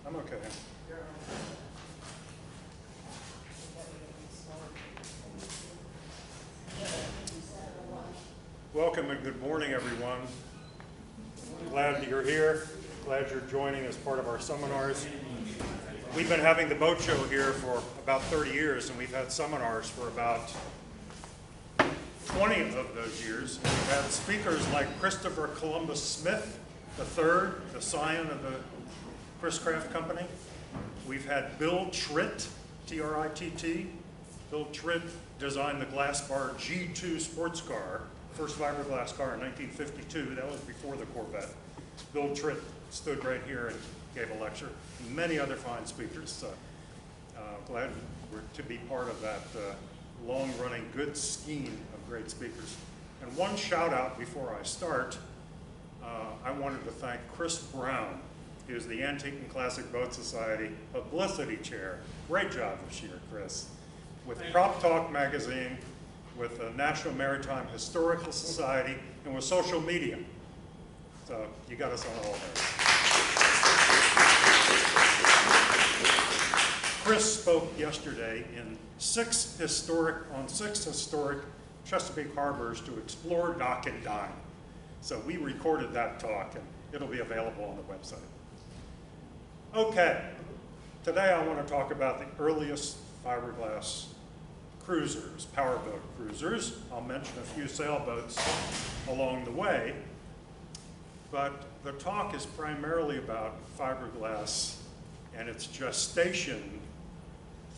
I'm okay. Welcome and good morning, everyone. Glad that you're here. Glad you're joining as part of our seminars. We've been having the boat show here for about 30 years, and we've had seminars for about 20 of those years. We've had speakers like Christopher Columbus Smith III, the scion of the Chris Craft Company. We've had Bill Tritt, T-R-I-T-T. Bill Tritt designed the glass bar G2 sports car, first fiberglass car in 1952. That was before the Corvette. Bill Tritt stood right here and gave a lecture. Many other fine speakers. Glad to be part of that long-running good scheme of great speakers. And one shout out before I start, I wanted to thank Chris Brown, who's the Antique and Classic Boat Society Publicity Chair. Great job this year, Chris. With Prop Talk magazine, with the National Maritime Historical Society, and with social media. So you got us on all there. Chris spoke yesterday in six historic Chesapeake harbors to explore, dock, and dine. So we recorded that talk, and it'll be available on the website. Okay, today I want to talk about the earliest fiberglass cruisers, powerboat cruisers. I'll mention a few sailboats along the way, but the talk is primarily about fiberglass and its gestation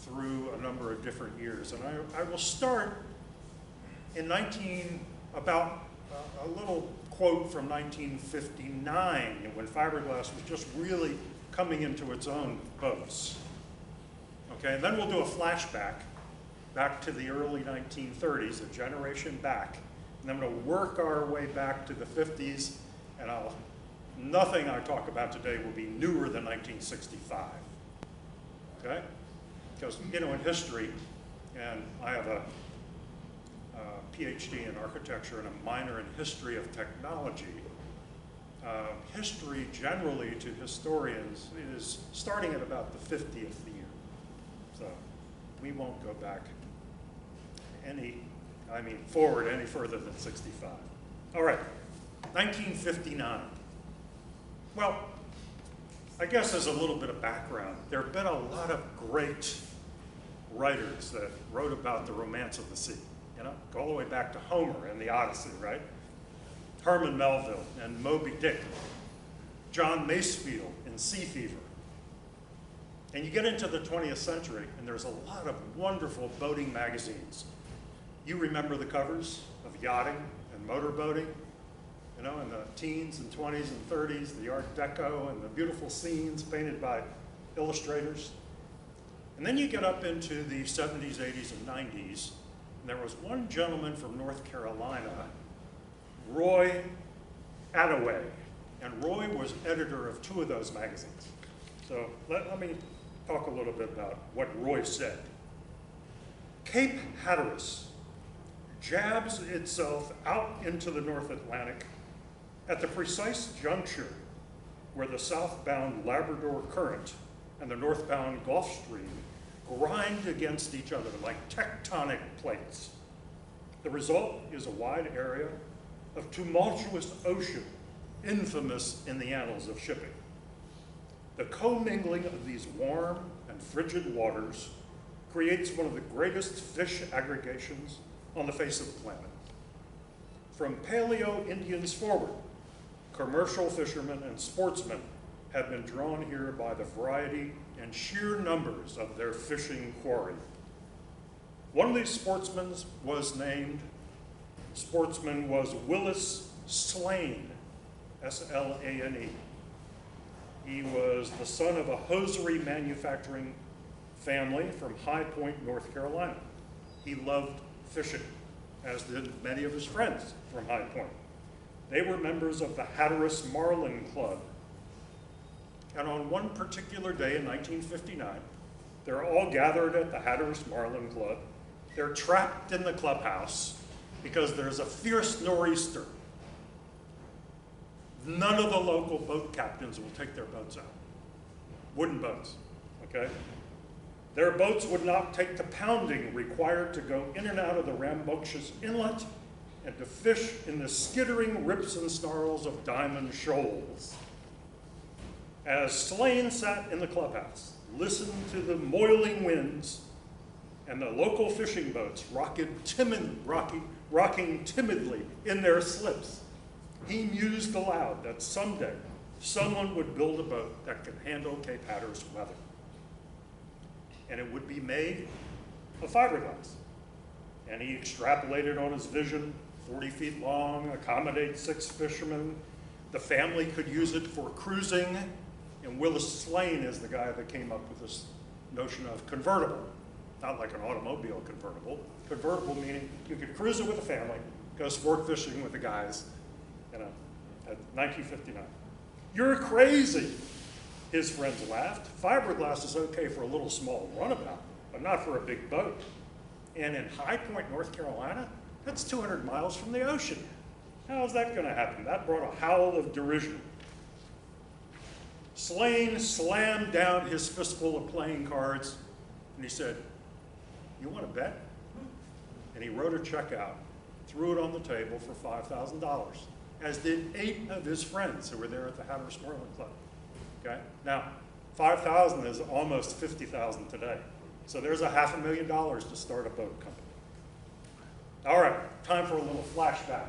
through a number of different years. And I will start in a little quote from 1959, when fiberglass was just really coming into its own boats. Okay, and then we'll do a flashback back to the early 1930s, a generation back. And then we'll work our way back to the 50s, and nothing I talk about today will be newer than 1965. Okay? Because, you know, in history, and I have a PhD in architecture and a minor in history of technology, history generally to historians is starting at about the 50th year. So we won't go back forward any further than 65. All right, 1959. Well, I guess as a little bit of background, there have been a lot of great writers that wrote about the romance of the sea. You know, go all the way back to Homer and the Odyssey, right? Herman Melville and Moby Dick, John Masefield in Sea Fever. And you get into the 20th century, and there's a lot of wonderful boating magazines. You remember the covers of yachting and motorboating, you know, in the teens and 20s and 30s, the Art Deco and the beautiful scenes painted by illustrators. And then you get up into the 70s, 80s, and 90s, and there was one gentleman from North Carolina, Roy Attaway, and Roy was editor of two of those magazines. So let me talk a little bit about what Roy said. Cape Hatteras jabs itself out into the North Atlantic at the precise juncture where the southbound Labrador Current and the northbound Gulf Stream grind against each other like tectonic plates. The result is a wide area of tumultuous ocean, infamous in the annals of shipping. The commingling of these warm and frigid waters creates one of the greatest fish aggregations on the face of the planet. From Paleo-Indians forward, commercial fishermen and sportsmen have been drawn here by the variety and sheer numbers of their fishing quarry. One of these sportsmen was Willis Slane, S-L-A-N-E. He was the son of a hosiery manufacturing family from High Point, North Carolina. He loved fishing, as did many of his friends from High Point. They were members of the Hatteras Marlin Club. And on one particular day in 1959, they're all gathered at the Hatteras Marlin Club. They're trapped in the clubhouse because there's a fierce nor'easter. None of the local boat captains will take their boats out. wooden boats, okay? Their boats would not take the pounding required to go in and out of the rambunctious inlet and to fish in the skittering rips and snarls of diamond shoals. As Slane sat in the clubhouse, listened to the moiling winds and the local fishing boats rocking timidly in their slips, he mused aloud that someday someone would build a boat that could handle Cape Hatteras weather. And it would be made of fiberglass. And he extrapolated on his vision, 40 feet long, accommodate 6 fishermen. The family could use it for cruising. And Willis Slane is the guy that came up with this notion of convertible. Not like an automobile convertible. Convertible meaning you could cruise it with a family, go sport fishing with the guys, you know, at 1959. You're crazy, his friends laughed. Fiberglass is okay for a little small runabout, but not for a big boat. And in High Point, North Carolina, that's 200 miles from the ocean. How is that gonna happen? That brought a howl of derision. Slane slammed down his fistful of playing cards and he said, "You want to bet?" And he wrote a check out, threw it on the table for $5,000, as did 8 of his friends who were there at the Hatteras Whirling Club. Okay? Now, 5,000 is almost 50,000 today. So there's $500,000 to start a boat company. All right, time for a little flashback.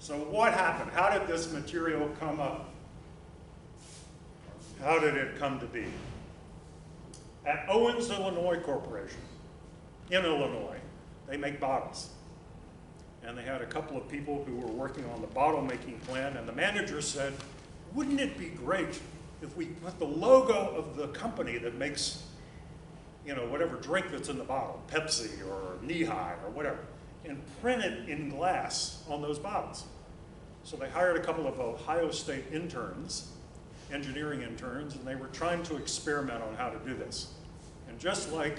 So what happened? How did this material come up? How did it come to be? At Owens, Illinois Corporation, in Illinois, they make bottles. And they had a couple of people who were working on the bottle making plant, and the manager said, wouldn't it be great if we put the logo of the company that makes, you know, whatever drink that's in the bottle, Pepsi or Knee-High or whatever, and print it in glass on those bottles. So they hired a couple of Ohio State interns, engineering interns, and they were trying to experiment on how to do this. And just like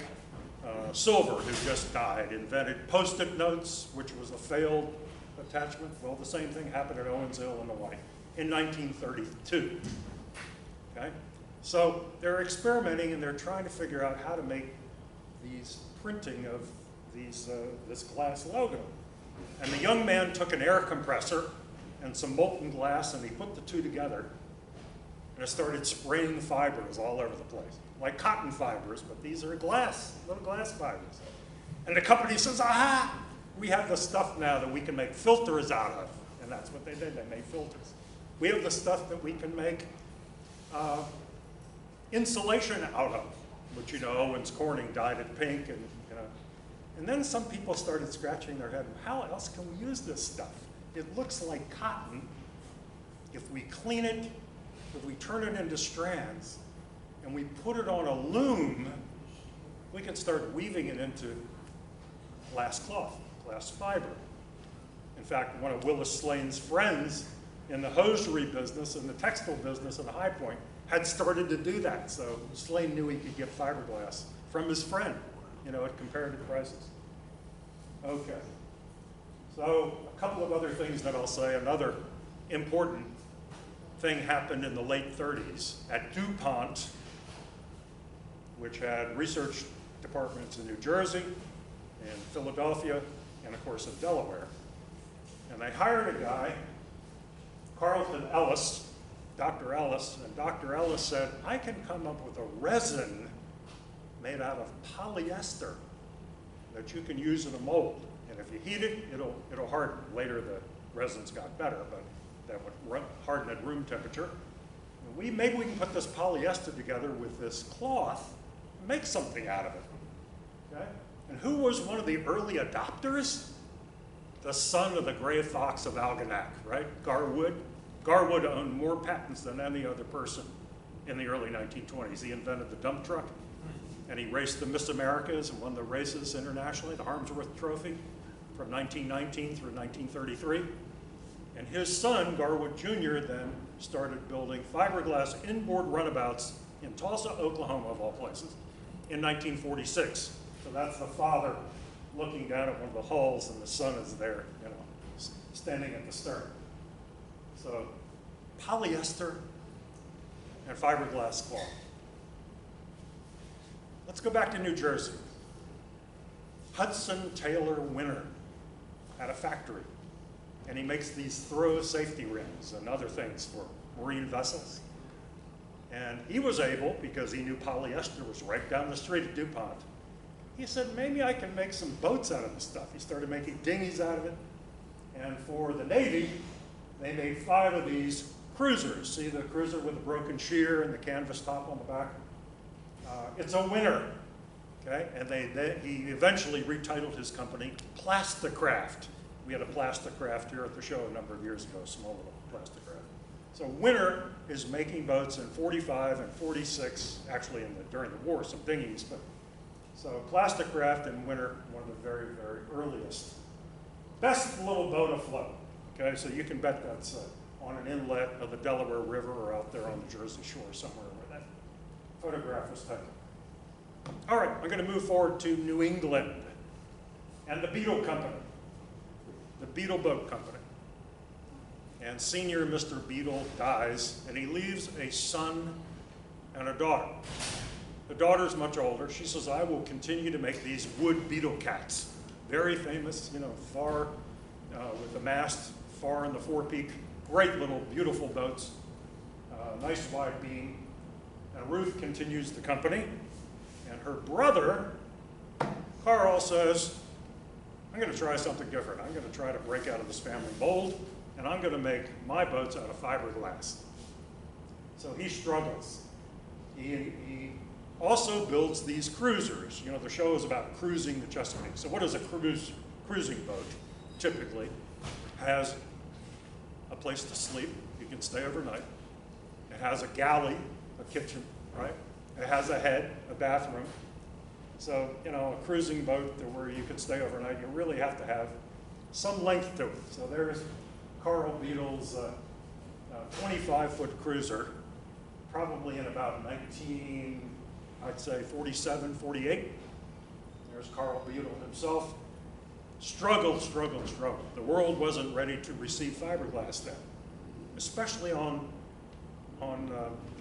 Silver, who just died, invented Post-it notes, which was a failed attachment, well, the same thing happened at Owens, Illinois in 1932. Okay? So they're experimenting and they're trying to figure out how to make these printing of these, this glass logo. And the young man took an air compressor and some molten glass and he put the two together and it started spraying fibers all over the place, like cotton fibers, but these are glass, little glass fibers. And the company says, aha, we have the stuff now that we can make filters out of. And that's what they did, they made filters. We have the stuff that we can make insulation out of, which, you know, Owens Corning dyed it pink, and, you know. And then some people started scratching their head, how else can we use this stuff? It looks like cotton. If we clean it, if we turn it into strands, and we put it on a loom, we can start weaving it into glass cloth, glass fiber. In fact, one of Willis Slane's friends in the hosiery business and the textile business in High Point had started to do that. So Slane knew he could get fiberglass from his friend, you know, at comparative prices. Okay. So a couple of other things that I'll say. Another important thing happened in the late 30s at DuPont, which had research departments in New Jersey and Philadelphia and of course in Delaware. And they hired a guy, Carlton Ellis, Dr. Ellis, and Dr. Ellis said, I can come up with a resin made out of polyester that you can use in a mold. And if you heat it, it'll harden. Later the resins got better, but that would harden at room temperature. And maybe we can put this polyester together with this cloth and make something out of it. Okay? And who was one of the early adopters? The son of the gray fox of Algonac, right? Garwood. Garwood owned more patents than any other person in the early 1920s. He invented the dump truck, and he raced the Miss Americas and won the races internationally, the Harmsworth Trophy, from 1919 through 1933. And his son, Garwood Jr., then started building fiberglass inboard runabouts in Tulsa, Oklahoma, of all places, in 1946. So that's the father looking down at one of the hulls, and the son is there, you know, standing at the stern. So polyester and fiberglass cloth. Let's go back to New Jersey. Hudson Taylor Winner had a factory, and he makes these throw safety rings and other things for marine vessels. And he was able, because he knew polyester was right down the street at DuPont, he said, maybe I can make some boats out of this stuff. He started making dinghies out of it. And for the Navy, they made 5 of these cruisers. See the cruiser with the broken sheer and the canvas top on the back? It's a Winner, okay? And he eventually retitled his company Plasticraft. We had a Plasticraft here at the show a number of years ago, a small little Plasticraft. So Winner is making boats in 45 and 46, actually during the war, some dinghies, but so Plasticraft and Winner, one of the very, very earliest. Best little boat afloat, okay? So you can bet that's on an inlet of the Delaware River or out there on the Jersey Shore somewhere where that photograph was taken. All right, I'm going to move forward to New England and the Beetle Company, the Beetle Boat Company. And senior Mr. Beetle dies, and he leaves a son and a daughter. The daughter's much older. She says, I will continue to make these wood beetle cats. Very famous, you know, far with the mast, far in the forepeak. Great little, beautiful boats. Nice wide beam. And Ruth continues the company. And her brother, Carl, says, I'm going to try something different. I'm going to try to break out of this family mold, and I'm going to make my boats out of fiberglass. So he struggles. He also builds these cruisers. You know, the show is about cruising the Chesapeake. So what is a cruising boat? Typically has a place to sleep. You can stay overnight. It has a galley, a kitchen, right? It has a head, a bathroom. So, you know, a cruising boat where you can stay overnight, you really have to have some length to it. So there's Carl Beetle's 25-foot cruiser, probably in about 47, 48. There's Carl Beetle himself. Struggled. The world wasn't ready to receive fiberglass then, especially on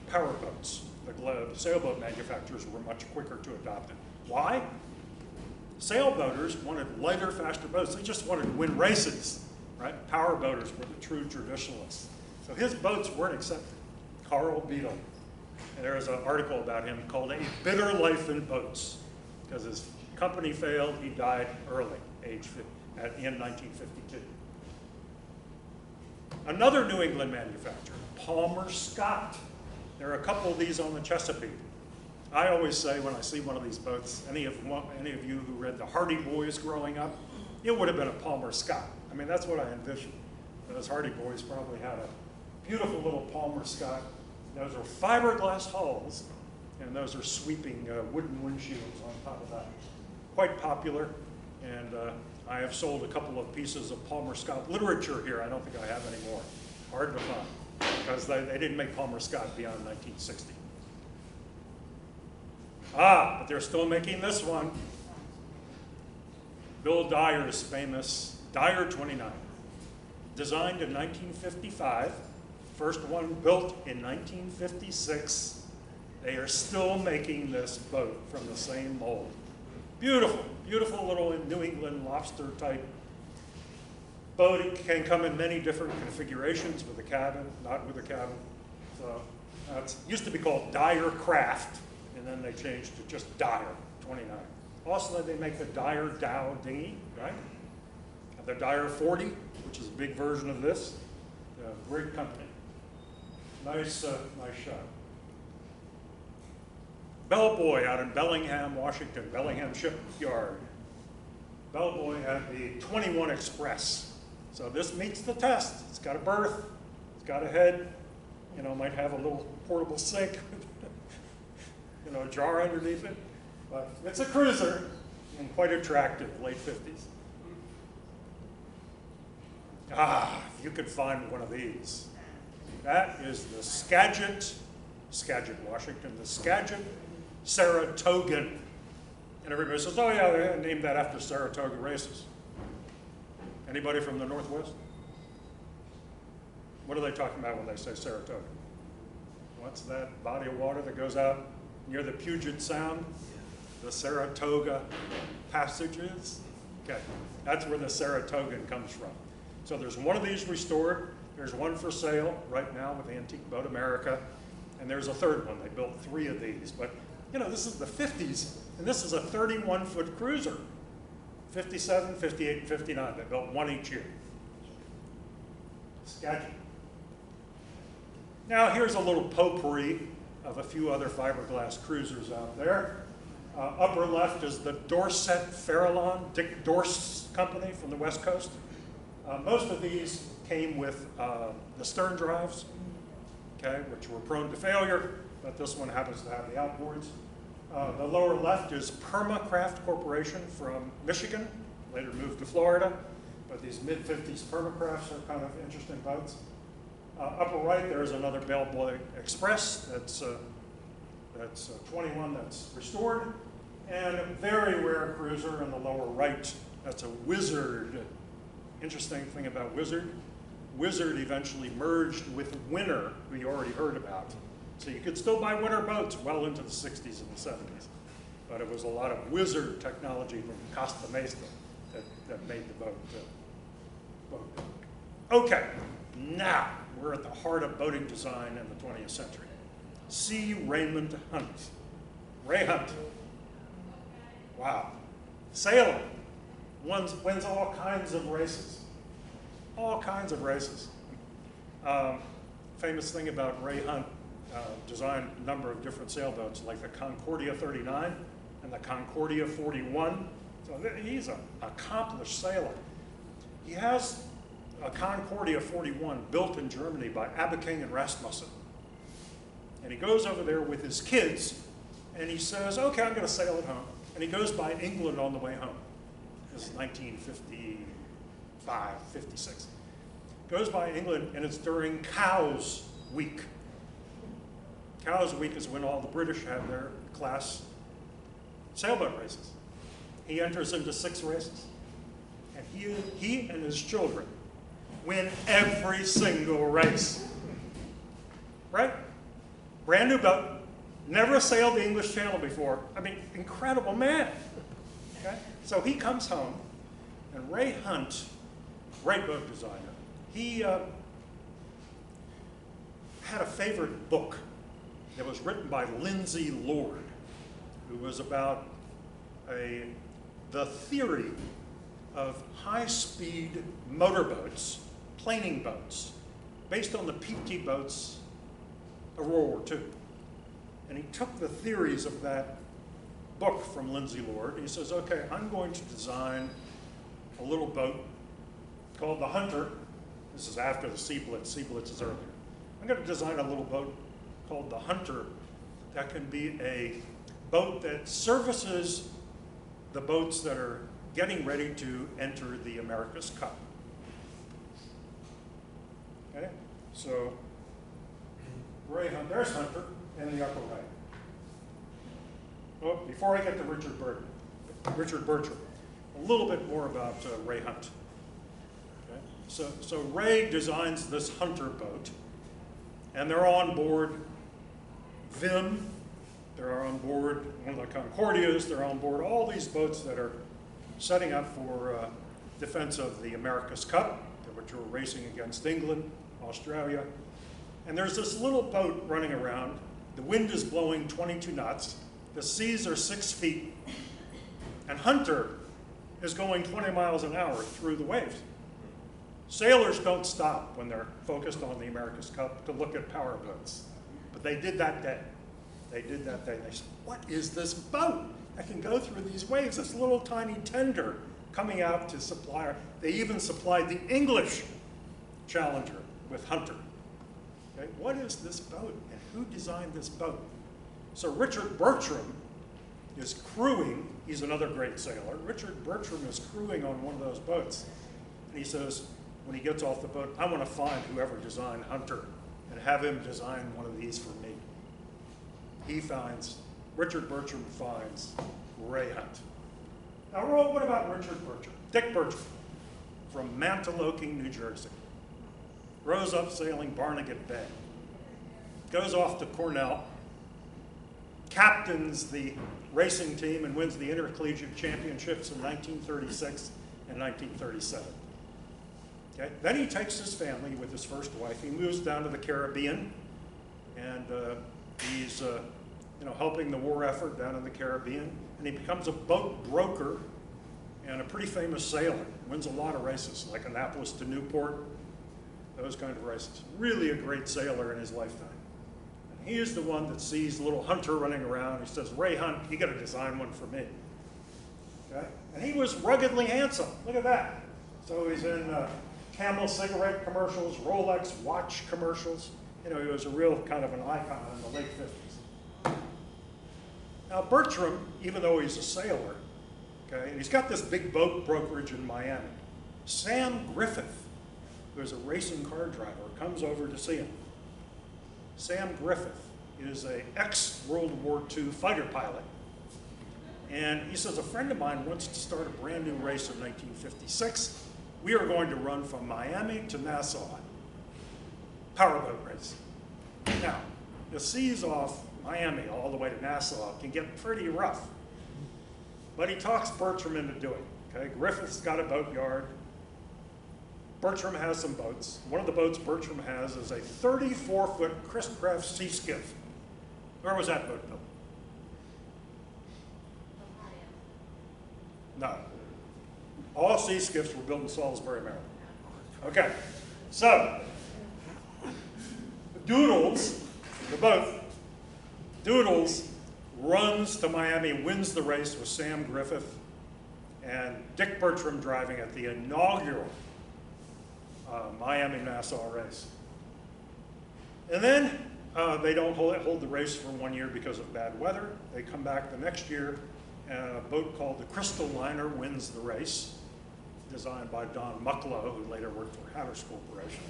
power boats. The sailboat manufacturers were much quicker to adopt it. Why? Sailboaters wanted lighter, faster boats. They just wanted to win races, right? Power boaters were the true traditionalists. So his boats weren't accepted. Carl Beetle. And there's an article about him called A Bitter Life in Boats, because his company failed. He died early, in 1952. Another New England manufacturer, Palmer Scott. There are a couple of these on the Chesapeake. I always say when I see one of these boats, any of you who read the Hardy Boys growing up, it would have been a Palmer Scott. I mean, that's what I envisioned. Those Hardy Boys probably had a beautiful little Palmer Scott. Those are fiberglass hulls, and those are sweeping wooden windshields on top of that. Quite popular, and I have sold a couple of pieces of Palmer Scott literature here. I don't think I have any more. Hard to find, because they didn't make Palmer Scott beyond 1960. But they're still making this one. Bill Dyer's famous Dyer 29, designed in 1955. First one built in 1956. They are still making this boat from the same mold. Beautiful, beautiful little New England lobster type boat. It can come in many different configurations with a cabin, not with a cabin. So it used to be called Dyer Craft, and then they changed to just Dyer 29. Also, they make the Dyer Dow dinghy, right? The Dyer 40, which is a big version of this. Great company. Nice shot. Bellboy out in Bellingham, Washington, Bellingham Shipyard. Bellboy had the 21 Express. So this meets the test. It's got a berth, it's got a head, you know, might have a little portable sink, you know, a jar underneath it. But it's a cruiser and quite attractive, late 50s. If you could find one of these. That is the Skagit, Washington, the Skagit Saratogan. And everybody says, oh yeah, they named that after Saratoga races. Anybody from the Northwest? What are they talking about when they say Saratoga? What's that body of water that goes out near the Puget Sound? The Saratoga Passages. Okay, that's where the Saratogan comes from. So there's one of these restored. There's one for sale right now with Antique Boat America. And there's a third one. They built 3 of these. But, you know, this is the 50s, and this is a 31-foot cruiser. 57, 58, and 59. They built one each year. Sketchy. Now here's a little potpourri of a few other fiberglass cruisers out there. Upper left is the Dorset Farallon, Dick Dorse company from the West Coast. Most of these came with the stern drives, okay, which were prone to failure, but this one happens to have the outboards. The lower left is Permacraft Corporation from Michigan, later moved to Florida, but these mid-50s Permacrafts are kind of interesting boats. Upper right, there's another Bellboy Express that's 21 that's restored, and a very rare cruiser in the lower right. That's a Wizard. Interesting thing about Wizard. Wizard eventually merged with Winner, who you already heard about. So you could still buy Winner boats well into the 60s and the 70s. But it was a lot of Wizard technology from Costa Mesa that made the boat. Okay, now we're at the heart of boating design in the 20th century. C. Raymond Hunt. Ray Hunt. Wow. Sailor. Wins all kinds of races. All kinds of races. Famous thing about Ray Hunt, designed a number of different sailboats, like the Concordia 39 and the Concordia 41. So he's an accomplished sailor. He has a Concordia 41 built in Germany by Abeking and Rasmussen. And he goes over there with his kids, and he says, okay, I'm going to sail it home. And he goes by England on the way home. This is 1955, 56. Goes by England, and it's during Cowes Week. Cowes Week is when all the British have their class sailboat races. He enters into 6 races. And he and his children win every single race. Right? Brand new boat, never sailed the English Channel before. I mean, incredible man. Okay? So he comes home, and Ray Hunt, great boat designer, he had a favorite book that was written by Lindsay Lord, who was about the theory of high-speed motorboats, planing boats, based on the PT boats of World War II. And he took the theories of that book from Lindsay Lord, and he says, okay, I'm going to design a little boat called the Hunter. This is after the Sea Blitz. Sea Blitz is earlier. I'm going to design a little boat called the Hunter that can be a boat that services the boats that are getting ready to enter the America's Cup. Okay, so Ray Hunt, there's Hunter in the upper right. Oh, before I get to Richard Bertram, a little bit more about Ray Hunt. Okay? So Ray designs this Hunter boat, and they're on board Vim, they're on board one of the Concordias, they're on board all these boats that are setting up for defense of the America's Cup, which are racing against England, Australia. And there's this little boat running around. The wind is blowing 22 knots. The seas are 6 feet. And Hunter is going 20 miles an hour through the waves. Sailors don't stop when they're focused on the America's Cup to look at power boats. But they did that day. They did that day. They said, what is this boat that can go through these waves? This little tiny tender coming out to supply. They even supplied the English Challenger with Hunter. Okay, what is this boat, and who designed this boat? So Richard Bertram is crewing. He's another great sailor. Richard Bertram is crewing on one of those boats. And he says, when he gets off the boat, I want to find whoever designed Hunter and have him design one of these for me. Richard Bertram finds Ray Hunt. Now, what about Richard Bertram? Dick Bertram from Mantoloking, New Jersey. Grows up sailing Barnegat Bay. goes off to Cornell, captains the racing team and wins the intercollegiate championships in 1936 and 1937. Okay? Then he takes his family with his first wife. He moves down to the Caribbean, and he's helping the war effort down in the Caribbean. And he becomes a boat broker and a pretty famous sailor. Wins a lot of races, like Annapolis to Newport, those kind of races. Really a great sailor in his lifetime. And he is the one that sees little Hunter running around. He says, "Ray Hunt, you got to design one for me." Okay? And he was ruggedly handsome. Look at that. So he's in Camel cigarette commercials, Rolex watch commercials. He was a real kind of an icon in the late 50s. Now Bertram, even though he's a sailor, okay, and he's got this big boat brokerage in Miami, Sam Griffith, who's a racing car driver, comes over to see him. Sam Griffith is an ex-World War II fighter pilot. And he says, a friend of mine wants to start a brand new race in 1956. We are going to run from Miami to Nassau. Powerboat race. Now, the seas off Miami all the way to Nassau can get pretty rough. But he talks Bertram into doing it. Okay? Griffith's got a boatyard. Bertram has some boats. One of the boats Bertram has is a 34-foot Chris-Craft sea skiff. Where was that boat built? No. All sea skiffs were built in Salisbury, Maryland. Okay, so Doodles, the boat, Doodles runs to Miami, wins the race with Sam Griffith and Dick Bertram driving at the inaugural Miami-Nassau race. And then they don't hold the race for 1 year because of bad weather. They come back the next year, and a boat called the Crystal Liner wins the race, designed by Don Mucklow, who later worked for Hatteras Corporation.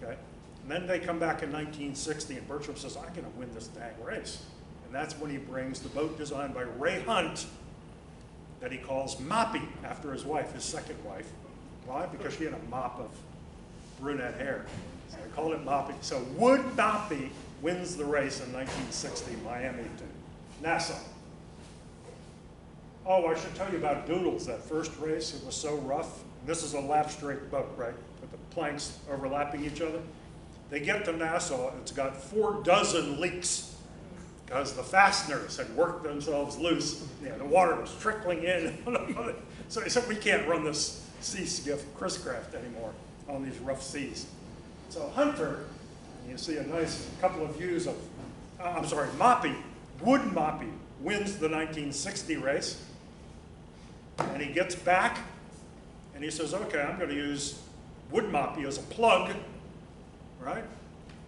Okay? And then they come back in 1960, and Bertram says, I'm going to win this dang race. And that's when he brings the boat designed by Ray Hunt that he calls Moppy, after his wife, his second wife. Why? Because she had a mop of brunette hair. So they called it Moppy. So Wood Moppy wins the race in 1960, Miami to Nassau. Oh, I should tell you about Doodles, that first race. It was so rough. This is a lap straight boat, right? With the planks overlapping each other. They get to Nassau, it's got 4 dozen leaks because the fasteners had worked themselves loose. The water was trickling in. So he said, we can't run this sea skiff Chris-Craft anymore on these rough seas. So Hunter, and you see a nice couple of views of, Moppy, Wood Moppy wins the 1960 race. And he gets back, and he says, okay, I'm going to use Wood Moppy as a plug, right?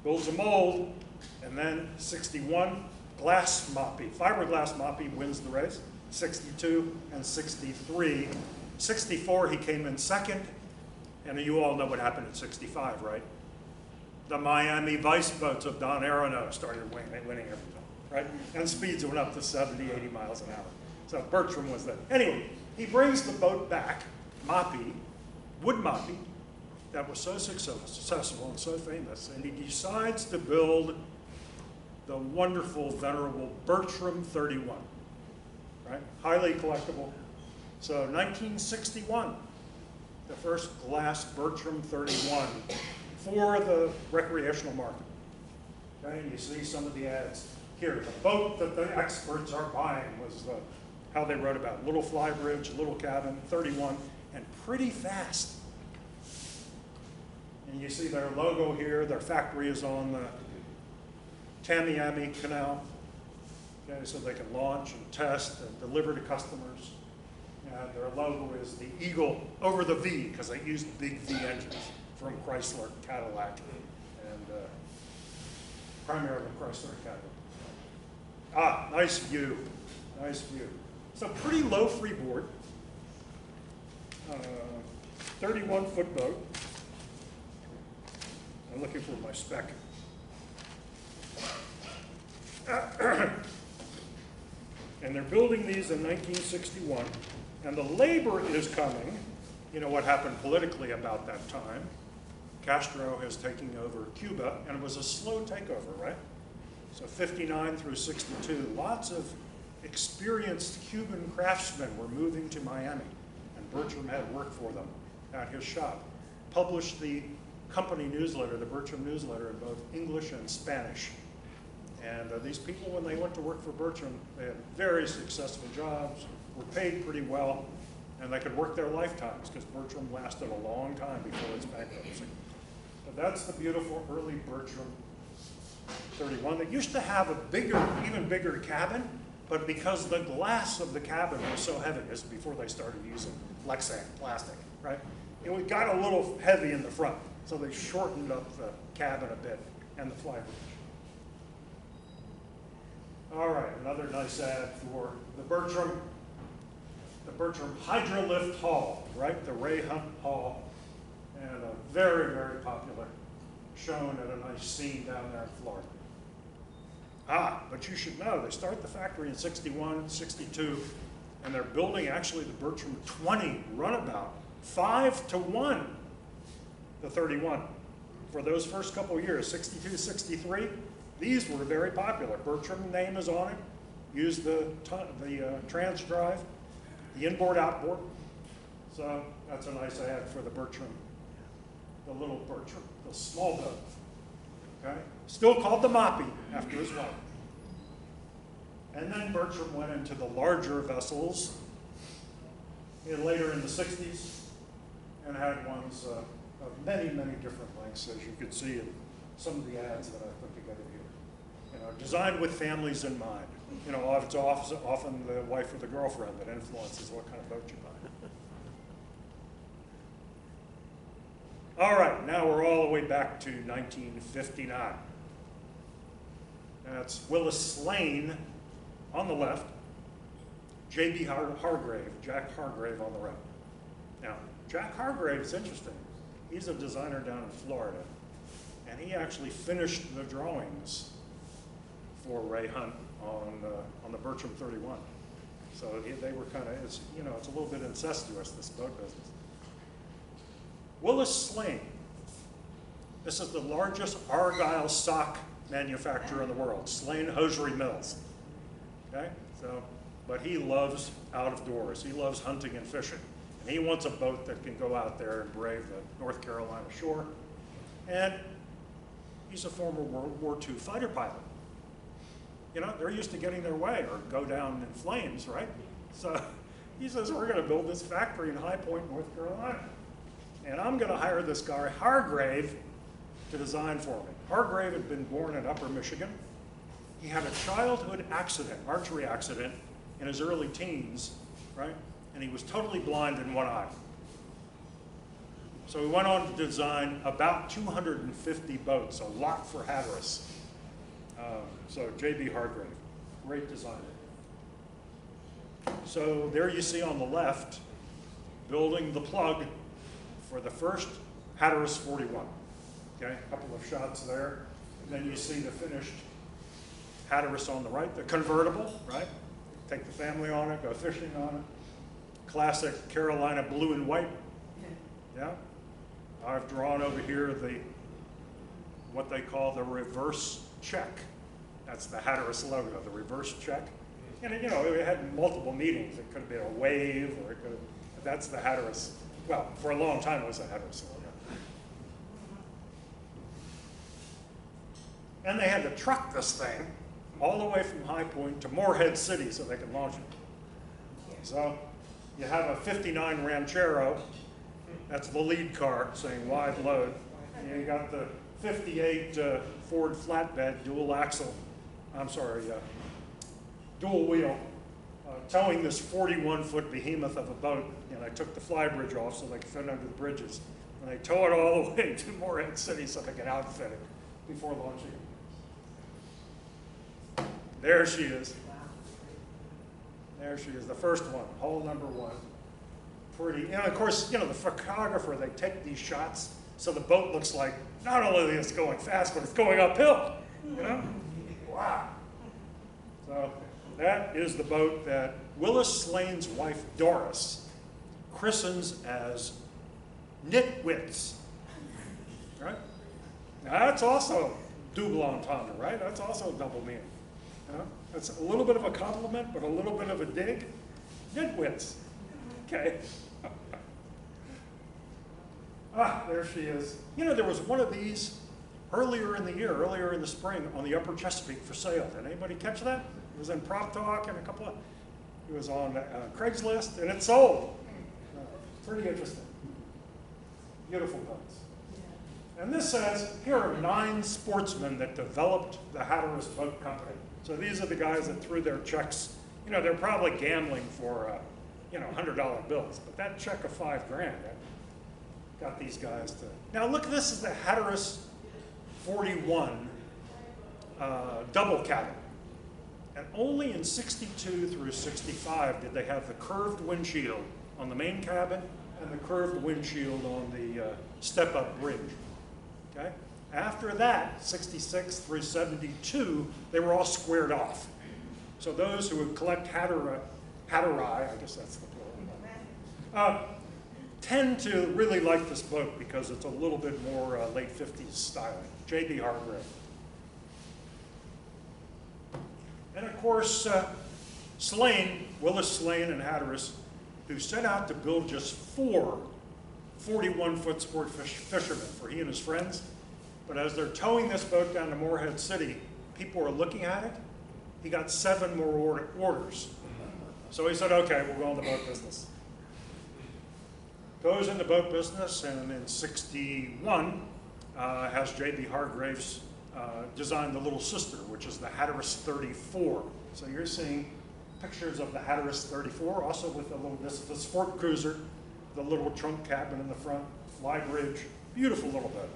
Builds a mold, and then 61, Glass Moppy. Fiberglass Moppy wins the race, 62 and 63. 64, he came in second, and you all know what happened at 65, right? The Miami Vice boats of Don Aronow started winning everything, right? And speeds went up to 70, 80 miles an hour. So Bertram was there. Anyway, he brings the boat back, Moppy, Wood Moppy, that was so successful and so famous, and he decides to build the wonderful, venerable Bertram 31, right? Highly collectible. So 1961, the first glass Bertram 31 for the recreational market. Okay, and you see some of the ads here. The boat that the experts are buying was how they wrote about it. Little fly bridge, little cabin, 31, and pretty fast. And you see their logo here. Their factory is on the Tamiami Canal. Okay, so they can launch and test and deliver to customers. And their logo is the eagle over the V, because they used big V engines from Chrysler, Cadillac, and primarily Chrysler and Cadillac. Ah, nice view, nice view. So pretty low freeboard, 31-foot boat. I'm looking for my spec. And they're building these in 1961, and the labor is coming. You know what happened politically about that time. Castro is taking over Cuba, and it was a slow takeover, right? So 59 through 62, lots of experienced Cuban craftsmen were moving to Miami, and Bertram had worked for them at his shop. Published the company newsletter, the Bertram newsletter, in both English and Spanish. And these people, when they went to work for Bertram, they had very successful jobs, were paid pretty well, and they could work their lifetimes, because Bertram lasted a long time before its bankruptcy. But that's the beautiful early Bertram 31 that used to have a bigger, even bigger cabin, but because the glass of the cabin was so heavy, this is before they started using Lexan plastic, right? It got a little heavy in the front, so they shortened up the cabin a bit and the flybridge. All right, another nice ad for the Bertram Hydrolift Hall, right? The Ray Hunt Hall, and a very, very popular, shown at a nice scene down there in Florida. But you should know, they start the factory in 61, 62, and they're building actually the Bertram 20 runabout, 5-to-1, the 31. For those first couple of years, 62, 63, these were very popular. Bertram name is on it. Use the trans drive, the inboard, outboard. So that's a nice ad for the Bertram, the little Bertram, the small boat. Okay? Still called the Moppy after his wife. And then Bertram went into the larger vessels later in the 60s and had ones of many, many different lengths, as you could see in some of the ads that I put together here. You know, designed with families in mind. You know, it's often the wife or the girlfriend that influences what kind of boat you buy. All right, now we're all the way back to 1959. That's Willis Lane on the left, J.B. Hargrave, Jack Hargrave on the right. Now, Jack Hargrave is interesting. He's a designer down in Florida, and he actually finished the drawings for Ray Hunt on the Bertram 31. So they were kind of, it's a little bit incestuous, this boat business. Willis Lane. This is the largest Argyle sock manufacturer in the world, Slane Hosiery Mills. Okay, but he loves out of doors. He loves hunting and fishing. And he wants a boat that can go out there and brave the North Carolina shore. And he's a former World War II fighter pilot. You know, they're used to getting their way or go down in flames, right? So he says, we're going to build this factory in High Point, North Carolina. And I'm going to hire this guy, Hargrave, to design for me. Hargrave had been born in Upper Michigan. He had a childhood accident, archery accident, in his early teens, right? And he was totally blind in one eye. So he went on to design about 250 boats, a lot for Hatteras. So J.B. Hargrave, great designer. So there you see on the left, building the plug for the first Hatteras 41. Okay, a couple of shots there. And then you see the finished Hatteras on the right, the convertible, right? Take the family on it, go fishing on it. Classic Carolina blue and white. Yeah. I've drawn over here what they call the reverse check. That's the Hatteras logo, the reverse check. And it had multiple meanings. It could have been a wave, or it could have, that's the Hatteras. Well, for a long time it was the Hatteras logo. And they had to truck this thing all the way from High Point to Morehead City so they could launch it. So you have a 59 Ranchero, that's the lead car saying wide load. And you got the 58 Ford flatbed, dual wheel, towing this 41-foot behemoth of a boat. And I took the flybridge off so they could fit under the bridges. And they tow it all the way to Morehead City so they could outfit it before launching it. There she is. There she is, the first one, hull number 1. Pretty, and of course, the photographer, they take these shots so the boat looks like not only is it going fast, but it's going uphill, Wow. So that is the boat that Willis Slane's wife, Doris, christens as Nitwits, right? Now, that's also double entendre, right? That's also a double meaning. You know? It's a little bit of a compliment, but a little bit of a dig. Nitwits. Okay. There she is. You know, there was one of these earlier in the year, earlier in the spring, on the Upper Chesapeake for sale. Did anybody catch that? It was in Prop Talk and it was on Craigslist, and it sold. Pretty interesting. Beautiful boats. And this says, here are 9 sportsmen that developed the Hatteras Boat Company. So these are the guys that threw their checks. You know, they're probably gambling for, $100 bills, but that check of $5 grand got these guys to. Now look, this is the Hatteras 41 double cabin. And only in 62 through 65 did they have the curved windshield on the main cabin and the curved windshield on the step-up bridge. Okay? After that, 66 through 72, they were all squared off. So those who would collect Hatterai, I guess that's the plural, tend to really like this boat because it's a little bit more late 50s styling. J.B. Hargrave. And of course, Willis Slane and Hatteras, who set out to build just 4 41-foot sport fishermen for he and his friends. But as they're towing this boat down to Morehead City, people are looking at it. He got 7 more orders. So he said, okay, we'll go in the boat business. Goes into boat business, and in 61, has J.B. Hargraves designed the little sister, which is the Hatteras 34. So you're seeing pictures of the Hatteras 34, also with this is the sport cruiser, the little trunk cabin in the front, fly bridge, beautiful little boat.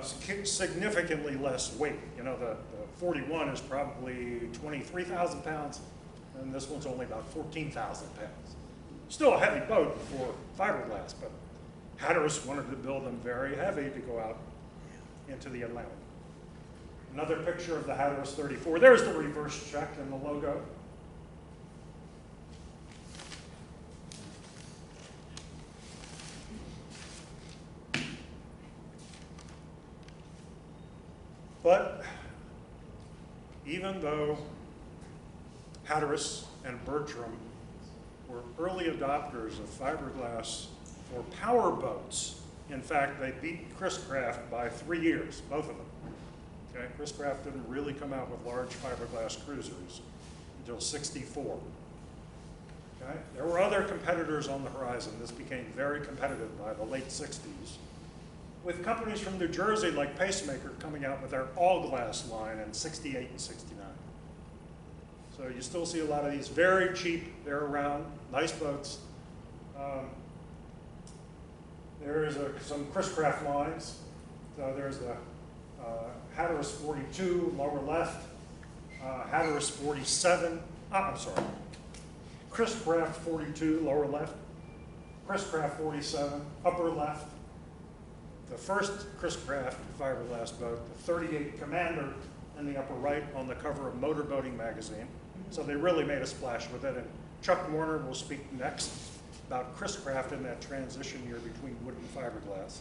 Significantly less weight. You know, the 41 is probably 23,000 pounds, and this one's only about 14,000 pounds. Still a heavy boat for fiberglass, but Hatteras wanted to build them very heavy to go out into the Atlantic. Another picture of the Hatteras 34. There's the reverse check and the logo. But even though Hatteras and Bertram were early adopters of fiberglass for power boats, in fact, they beat Chris-Craft by 3 years, both of them. Okay? Chris-Craft didn't really come out with large fiberglass cruisers until 64. Okay? There were other competitors on the horizon. This became very competitive by the late 60s, with companies from New Jersey like Pacemaker coming out with their all-glass line in 68 and 69. So you still see a lot of these very cheap, they're around, nice boats. There's some Chris-Craft lines. So there's the Hatteras 42, lower left, Hatteras 47, I'm sorry, Chris-Craft 42, lower left, Chris-Craft 47, upper left, the first Chris-Craft fiberglass boat, the 38 Commander in the upper right on the cover of Motorboating magazine. So they really made a splash with it, and Chuck Warner will speak next about Chris-Craft in that transition year between wood and fiberglass.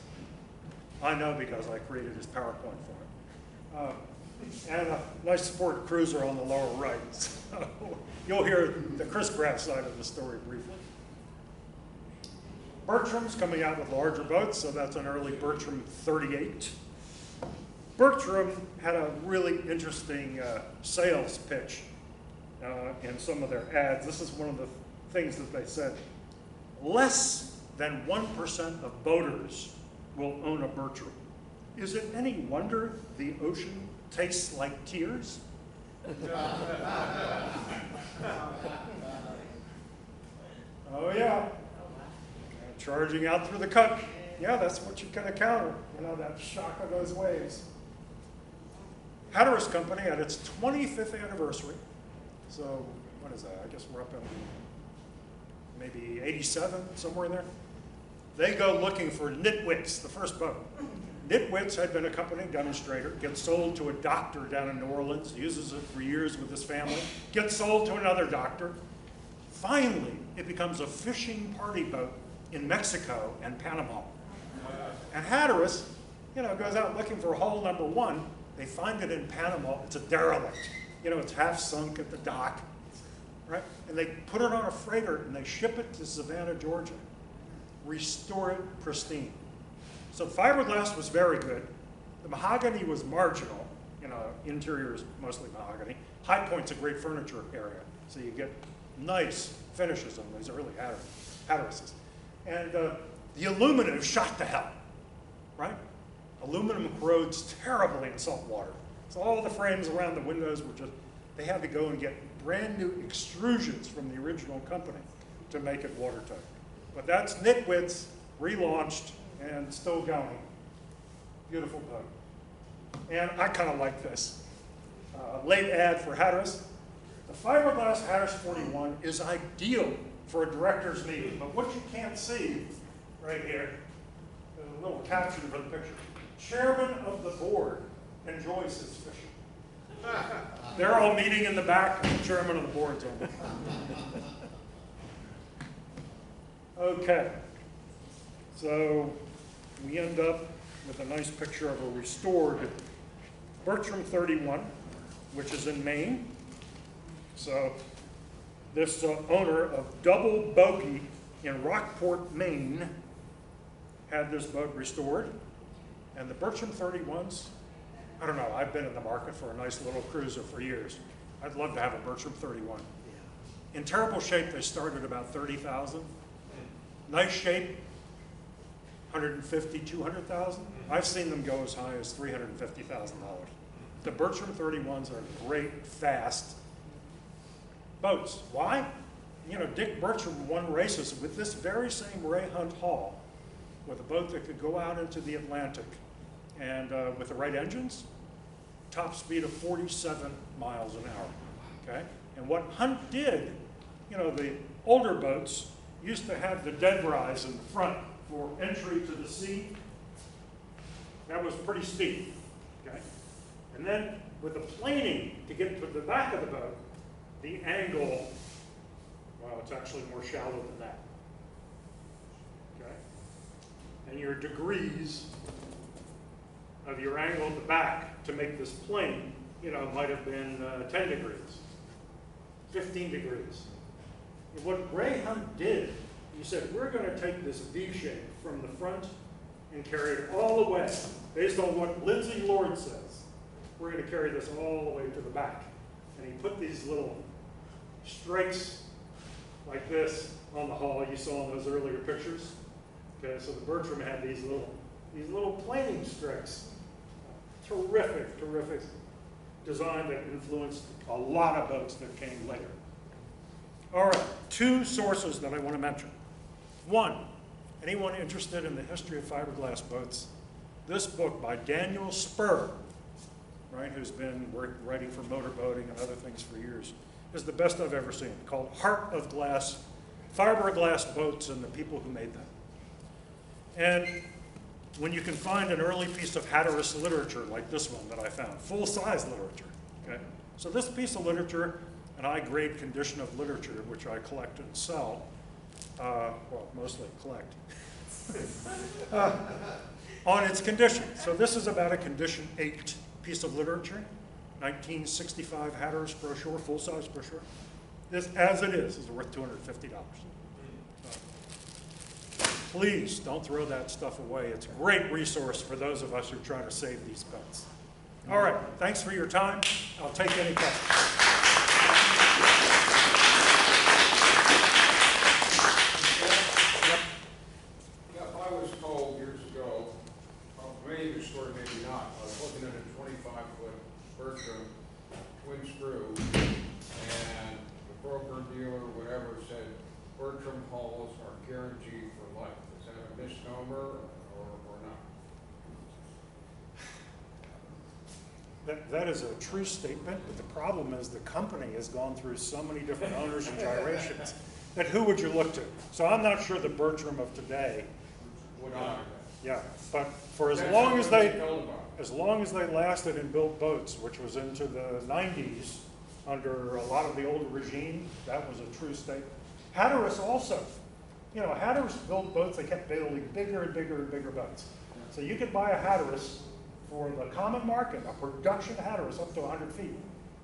I know because I created his PowerPoint for him. And a nice sport cruiser on the lower right. So you'll hear the Chris-Craft side of the story briefly. Bertram's coming out with larger boats, so that's an early Bertram 38. Bertram had a really interesting sales pitch in some of their ads. This is one of the things that they said. Less than 1% of boaters will own a Bertram. Is it any wonder the ocean tastes like tears? Oh yeah. Charging out through the cut. Yeah, that's what you can encounter. You know, that shock of those waves. Hatteras Company at its 25th anniversary. So what is that? I guess we're up in maybe 87, somewhere in there. They go looking for Nitwits, the first boat. Nitwits had been a company demonstrator, gets sold to a doctor down in New Orleans, uses it for years with his family, gets sold to another doctor. Finally, it becomes a fishing party boat in Mexico and Panama. And Hatteras goes out looking for hull number 1. They find it in Panama. It's a derelict. It's half sunk at the dock, right? And they put it on a freighter and they ship it to Savannah, Georgia. Restore it pristine. So fiberglass was very good. The mahogany was marginal. Interior is mostly mahogany. High Point's a great furniture area, so you get nice finishes on these early Hatterases. And the aluminum shot to hell, right? Aluminum corrodes terribly in salt water. So all the frames around the windows were they had to go and get brand new extrusions from the original company to make it watertight. But that's Nickwitz, relaunched, and still going. Beautiful boat. And I kind of like this. Late ad for Hatteras. The fiberglass Hatteras 41 is ideal for a director's meeting, but what you can't see right here, there's a little caption for the picture. Chairman of the board enjoys his fishing. They're all meeting in the back, and the chairman of the board's on. Okay, so we end up with a nice picture of a restored Bertram 31, which is in Maine. So this owner of Double Bogey in Rockport, Maine, had this boat restored. And the Bertram 31s, I don't know, I've been in the market for a nice little cruiser for years. I'd love to have a Bertram 31. In terrible shape, they start at about 30,000. Nice shape, 150, 200,000. I've seen them go as high as $350,000. The Bertram 31s are great, fast boats. Why? Dick Bertram won races with this very same Ray Hunt hull, with a boat that could go out into the Atlantic, and with the right engines, top speed of 47 miles an hour. Okay? And what Hunt did, the older boats used to have the dead rise in the front for entry to the sea. That was pretty steep. Okay? And then with the planing to get to the back of the boat, the angle, well, it's actually more shallow than that. Okay? And your degrees of your angle at the back to make this plane, might have been 10 degrees, 15 degrees. And what Ray Hunt did, he said, we're going to take this V shape from the front and carry it all the way, based on what Lindsay Lord says. We're going to carry this all the way to the back. And he put these little strikes like this on the hull you saw in those earlier pictures. Okay, so the Bertram had these little planing strikes. Terrific, terrific design that influenced a lot of boats that came later. All right, 2 sources that I want to mention. One, anyone interested in the history of fiberglass boats, this book by Daniel Spur, right, who's been writing for motorboating and other things for years, is the best I've ever seen, called Heart of Glass, Fiberglass Boats and the People Who Made Them. And when you can find an early piece of Hatteras literature like this one that I found, full-size literature, okay? So this piece of literature, an I-grade condition of literature, which I collect and sell, well, mostly collect, on its condition. So this is about a condition 8 piece of literature, 1965 Hatteras brochure, full-size brochure. This, as it is worth $250. Please don't throw that stuff away. It's a great resource for those of us who try to save these boats. All right, thanks for your time. I'll take any questions. Yeah, I was told years ago, maybe your story, maybe not. I was looking at a 25-foot Bertram twin screw, and the broker, dealer, whatever said Bertram hulls are guaranteed for life. Is that a misnomer or not? That is a true statement, but the problem is the company has gone through so many different owners and gyrations that who would you look to? So I'm not sure the Bertram of today Would honor that. Yeah, but for as That's long as what they told about. as long as they lasted and built boats, which was into the 90s under a lot of the older regime, that was a true statement. Hatteras also, Hatteras built boats. They kept building bigger and bigger and bigger boats. So you could buy a Hatteras for the common market, a production Hatteras up to 100 feet.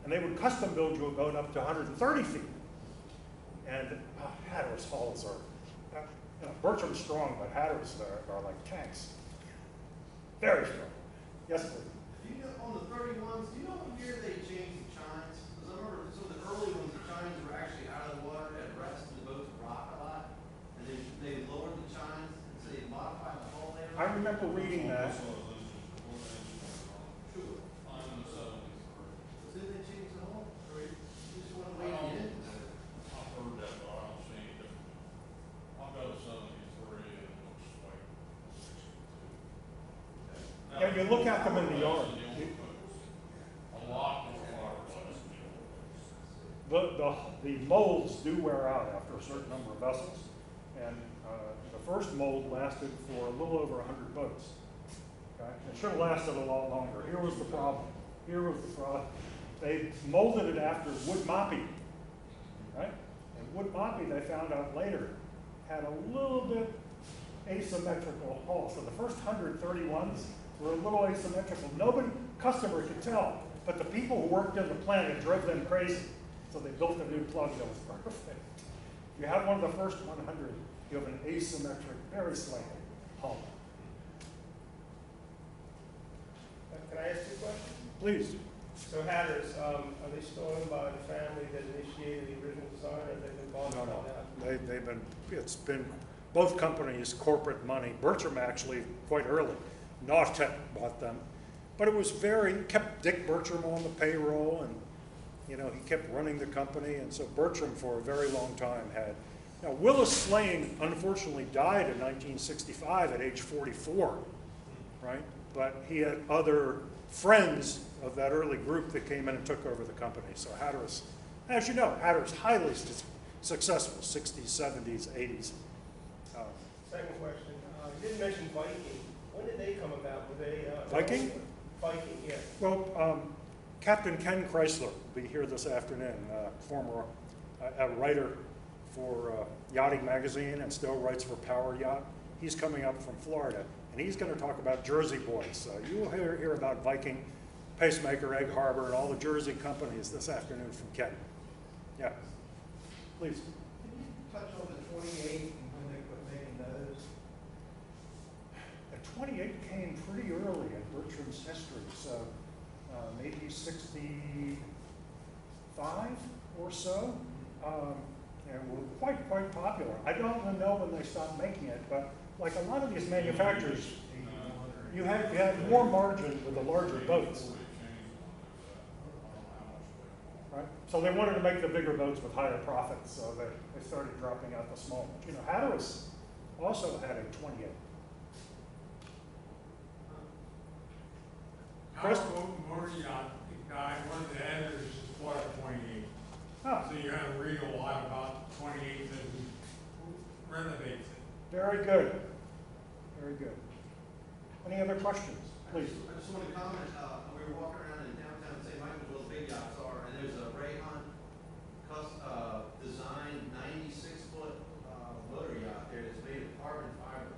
And they would custom build you a boat up to 130 feet. And Hatteras hulls are, Bertram's strong, but Hatteras are like tanks. Very strong. Yes, please. Do you know, on the 31s, do you know what year they changed the chines? Because I remember some of the early ones, the chines were actually out of the water at rest and the boats would rock a lot. And they lowered the chines, and so they modified the hull there. I remember reading that. Sure. So did they change the hull? Or you just want to wait and get into it? I've heard that, but I don't see any different. I've got a 73 and it looks like 62. Yeah, you look at them in the yard. A lot more fiberglass. The molds do wear out after a certain number of vessels. And the first mold lasted for a little over 100 boats. Okay? It should have lasted a lot longer. Here was the problem. Here was the problem. They molded it after wood moppy, right? And wood moppy, they found out later, had a little bit asymmetrical hull. So the first 131s were a little asymmetrical. Nobody, customer could tell, but the people who worked in the plant, it drove them crazy. So they built a new plug that was perfect. If you have one of the first 100, you have an asymmetric, very slight hull. Can I ask you a question? Please. So Hatteras, are they still owned by the family that initiated the original design, or have they been bought No, out no. now? They've been, it's been both companies, corporate money. Bertram actually quite early. Nautek bought them. But it was kept Dick Bertram on the payroll, and he kept running the company. And so Bertram for a very long time had. Now Willis Slane unfortunately died in 1965 at age 44, right? But he had other friends of that early group that came in and took over the company. So Hatteras, as you know, Hatteras highly successful, 60s, 70s, 80s. Second question, you didn't mention Viking. When did they come about? Were they Viking? Viking, yeah. Well, Captain Ken Chrysler will be here this afternoon, former a writer for Yachting Magazine and still writes for Power Yacht. He's coming up from Florida, and he's going to talk about Jersey boys. You will hear about Viking, Pacemaker, Egg Harbor, and all the Jersey companies this afternoon from Ken. Yeah, please. Can you touch on the 28 and when they quit making those? The 28 came pretty early in Bertram's history, so maybe 65 or so, and were quite popular. I don't know when they stopped making it, but like a lot of these manufacturers, you had more margin with the larger boats. Right? So they wanted to make the bigger boats with higher profits, so they started dropping out the small ones. Hatteras also had a 28. Chris? One of the editors bought a 28. Ah, So you're going to read a lot about 28 and renovates it. very good. Very good. Any other questions? Please. I just want to comment, we were walking around in downtown St. Michael's where the big yachts are, and there's a Rayhan designed 96-foot motor yacht there that's made of carbon fiber.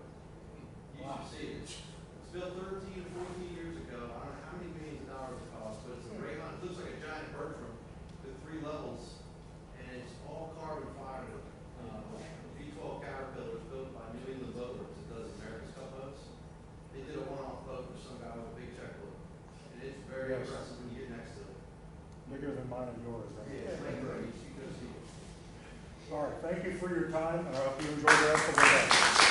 You should see it. It's built 13 or 14 years ago. I don't know how many millions of dollars it cost, but it's a Rayhan. It looks like a giant Bertram with 3 levels, and it's all carbon fiber. V12 Caterpillar is built by New England Boatworks that does America's Cup boats. They did a one-off boat for some guy with a big checkbook, and it's very Yes. impressive when you get next to it. Bigger than mine and yours, right? Yeah, it's like great. You should go see it. All right, thank you for your time, and I hope you enjoy the rest of the day.